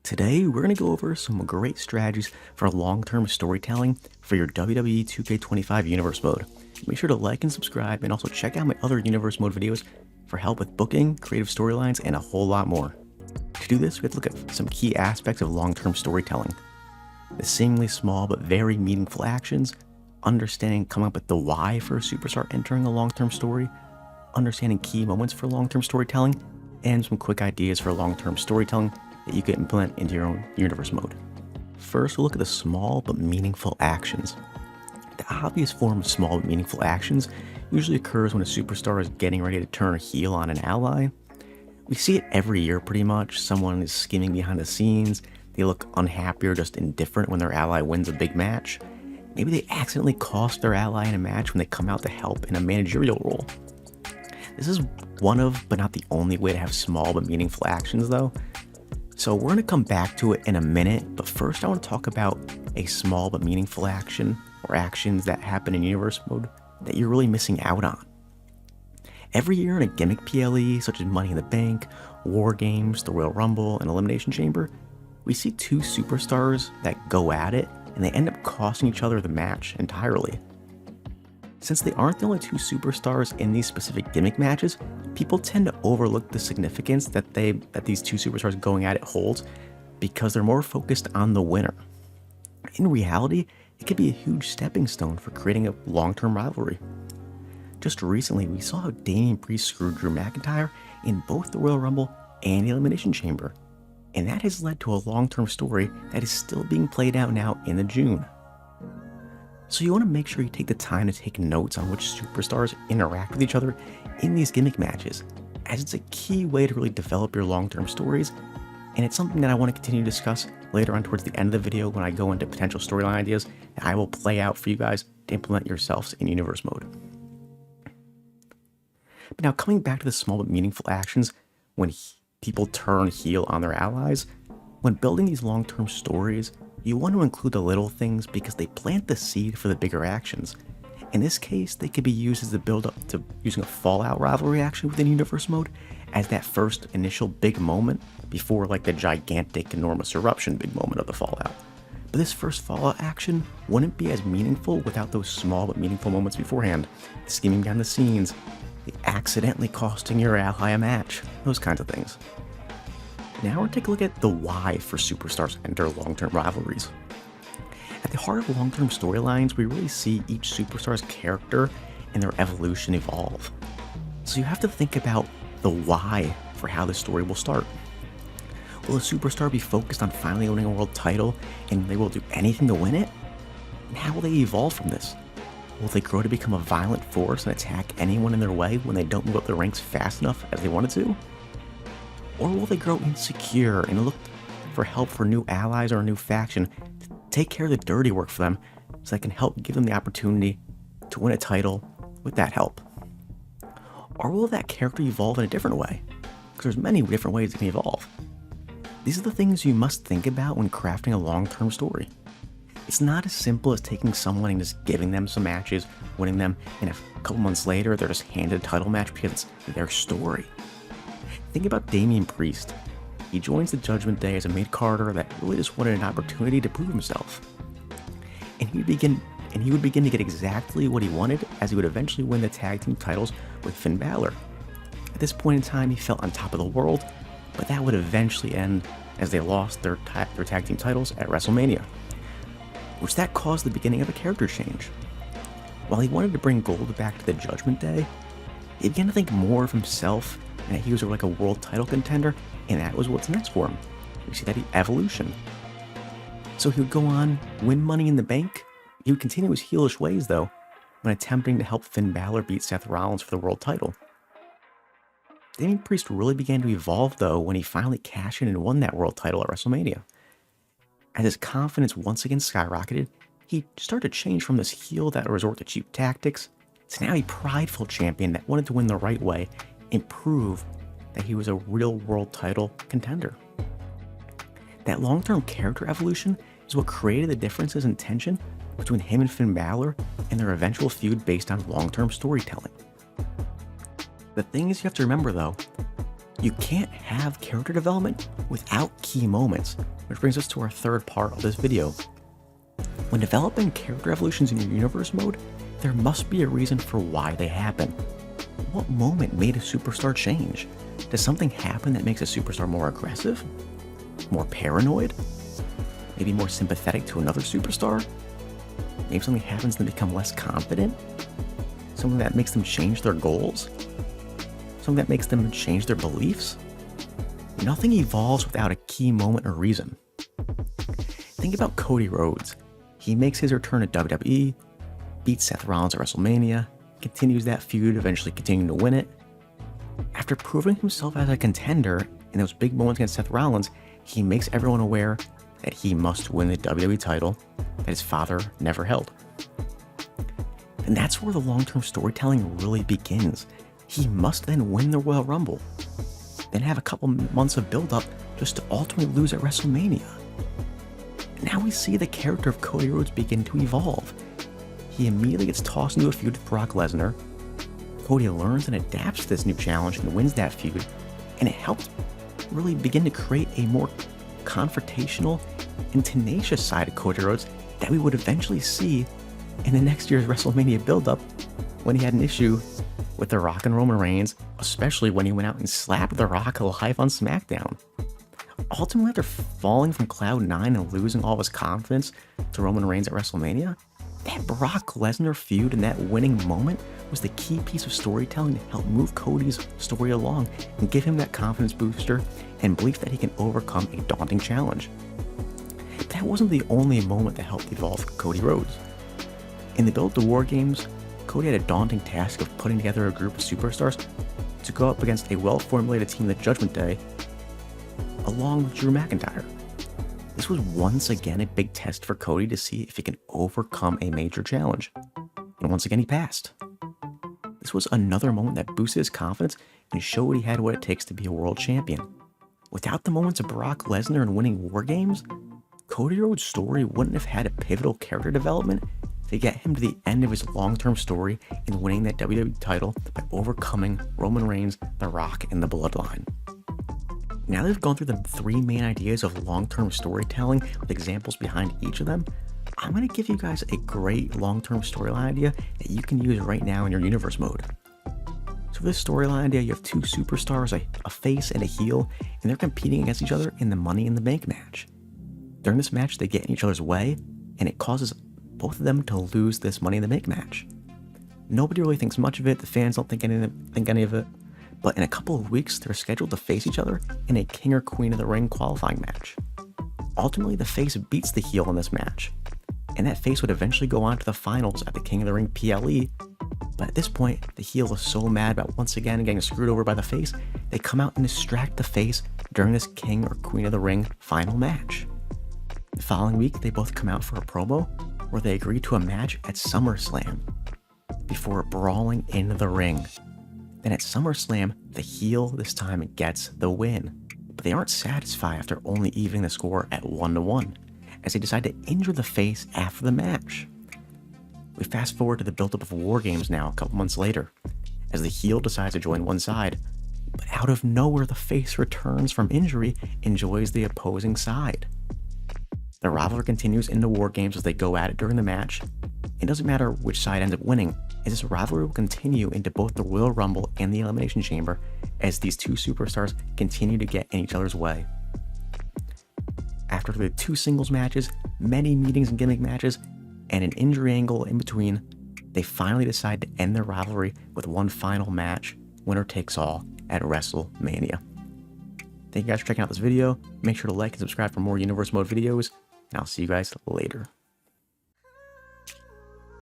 Today, we're going to go over some great strategies for long-term storytelling for your WWE 2K25 Universe mode. Make sure to like and subscribe, and also check out my other Universe mode videos for help with booking, creative storylines, and a whole lot more. To do this, we have to look at some key aspects of long-term storytelling. The seemingly small but very meaningful actions, understanding coming up with the why for a superstar entering a long-term story, understanding key moments for long-term storytelling, and some quick ideas for long-term storytelling that you can implement into your own Universe mode. First, we'll look at the small but meaningful actions. The obvious form of small but meaningful actions usually occurs when a superstar is getting ready to turn heel on an ally. We see it every year pretty much. Someone is scheming behind the scenes, they look unhappy or just indifferent when their ally wins a big match. Maybe they accidentally cost their ally in a match when they come out to help in a managerial role. This is one of, but not the only way to have small but meaningful actions though. So we're going to come back to it in a minute, but first I want to talk about a small but meaningful action, or actions that happen in Universe mode that you're really missing out on. Every year in a gimmick PLE, such as Money in the Bank, War Games, the Royal Rumble, and Elimination Chamber, we see two superstars that go at it, and they end up costing each other the match entirely. Since they aren't the only two superstars in these specific gimmick matches, people tend to overlook the significance that these two superstars going at it holds because they're more focused on the winner. In reality, it could be a huge stepping stone for creating a long-term rivalry. Just recently, we saw how Damian Priest screwed Drew McIntyre in both the Royal Rumble and the Elimination Chamber, and that has led to a long-term story that is still being played out now in the June. So you want to make sure you take the time to take notes on which superstars interact with each other in these gimmick matches, as it's a key way to really develop your long-term stories, and it's something that I want to continue to discuss later on towards the end of the video when I go into potential storyline ideas that I will play out for you guys to implement yourselves in Universe mode. But now coming back to the small but meaningful actions when people turn heel on their allies, when building these long-term stories, you want to include the little things because they plant the seed for the bigger actions. In this case, they could be used as the build-up to using a Fallout rivalry action within Universe mode as that first initial big moment before like the gigantic enormous eruption big moment of the Fallout. But this first Fallout action wouldn't be as meaningful without those small but meaningful moments beforehand. The scheming behind the scenes, the accidentally costing your ally a match, those kinds of things. Now we're going to take a look at the why for superstars enter long-term rivalries. At the heart of long-term storylines, we really see each superstar's character and their evolution evolve. So you have to think about the why for how the story will start. Will a superstar be focused on finally owning a world title and they will do anything to win it? And how will they evolve from this? Will they grow to become a violent force and attack anyone in their way when they don't move up the ranks fast enough as they wanted to? Or will they grow insecure and look for help for new allies or a new faction to take care of the dirty work for them so that can help give them the opportunity to win a title with that help? Or will that character evolve in a different way? Because there's many different ways it can evolve. These are the things you must think about when crafting a long-term story. It's not as simple as taking someone and just giving them some matches, winning them, and a couple months later they're just handed a title match because it's their story. Think about Damian Priest. He joins the Judgment Day as a mid-carder that really just wanted an opportunity to prove himself. And he would begin to get exactly what he wanted as he would eventually win the tag team titles with Finn Balor. At this point in time, he felt on top of the world, but that would eventually end as they lost their tag team titles at WrestleMania, which that caused the beginning of a character change. While he wanted to bring gold back to the Judgment Day, he began to think more of himself and that he was like a world title contender, and that was what's next for him. We see that evolution. So he would go on, win Money in the Bank. He would continue his heelish ways though, when attempting to help Finn Balor beat Seth Rollins for the world title. Damian Priest really began to evolve though when he finally cashed in and won that world title at WrestleMania. As his confidence once again skyrocketed, he started to change from this heel that resort to cheap tactics to now a prideful champion that wanted to win the right way and prove that he was a real world title contender. That long-term character evolution is what created the differences in tension between him and Finn Balor and their eventual feud based on long-term storytelling. The thing is, you have to remember though, You can't have character development without key moments, which brings us to our third part of this video. When developing character evolutions in your universe mode, there must be a reason for why they happen. What moment made a superstar change? Does something happen that makes a superstar more aggressive? More paranoid? Maybe more sympathetic to another superstar? Maybe something happens to become less confident? Something that makes them change their goals? Something that makes them change their beliefs? Nothing evolves without a key moment or reason. Think about Cody Rhodes. He makes his return to WWE, beats Seth Rollins at WrestleMania, continues that feud, eventually continuing to win it. After proving himself as a contender in those big moments against Seth Rollins, he makes everyone aware that he must win the WWE title that his father never held. And that's where the long-term storytelling really begins. He must then win the Royal Rumble, then have a couple months of build-up just to ultimately lose at WrestleMania. Now we see the character of Cody Rhodes begin to evolve. He immediately gets tossed into a feud with Brock Lesnar. Cody learns and adapts to this new challenge and wins that feud, and it helps really begin to create a more confrontational and tenacious side of Cody Rhodes that we would eventually see in the next year's WrestleMania build-up when he had an issue with The Rock and Roman Reigns, especially when he went out and slapped The Rock live on SmackDown. Ultimately, after falling from Cloud 9 and losing all of his confidence to Roman Reigns at WrestleMania, that Brock Lesnar feud and that winning moment was the key piece of storytelling to help move Cody's story along and give him that confidence booster and belief that he can overcome a daunting challenge. But that wasn't the only moment that helped evolve Cody Rhodes. In the build to War Games, Cody had a daunting task of putting together a group of superstars to go up against a well-formulated team of the Judgment Day, along with Drew McIntyre. This was once again a big test for Cody to see if he can overcome a major challenge. And once again, he passed. This was another moment that boosted his confidence and showed he had what it takes to be a world champion. Without the moments of Brock Lesnar and winning War Games, Cody Rhodes' story wouldn't have had a pivotal character development to get him to the end of his long-term story in winning that WWE title by overcoming Roman Reigns, The Rock, and the Bloodline. Now that we've gone through the three main ideas of long-term storytelling with examples behind each of them, I'm going to give you guys a great long-term storyline idea that you can use right now in your universe mode. So for this storyline idea, you have two superstars, a face and a heel, and they're competing against each other in the Money in the Bank match. During this match, they get in each other's way, and it causes both of them to lose this Money in the Bank match. Nobody really thinks much of it, the fans don't think any of it, but in a couple of weeks, they're scheduled to face each other in a King or Queen of the Ring qualifying match. Ultimately, the face beats the heel in this match, and that face would eventually go on to the finals at the King of the Ring PLE, but at this point, the heel is so mad about once again getting screwed over by the face, they come out and distract the face during this King or Queen of the Ring final match. The following week, they both come out for a promo where they agree to a match at SummerSlam before brawling into the ring. Then at SummerSlam, the heel this time gets the win, but they aren't satisfied after only evening the score at 1-1, as they decide to injure the face after the match. We fast forward to the buildup of War Games now a couple months later, as the heel decides to join one side, but out of nowhere the face returns from injury and joins the opposing side. The rivalry continues into War Games as they go at it during the match. It doesn't matter which side ends up winning, as this rivalry will continue into both the Royal Rumble and the Elimination Chamber as these two superstars continue to get in each other's way. After the two singles matches, many meetings and gimmick matches, and an injury angle in between, they finally decide to end their rivalry with one final match, winner takes all, at WrestleMania. Thank you guys for checking out this video. Make sure to like and subscribe for more Universe Mode videos, and I'll see you guys later.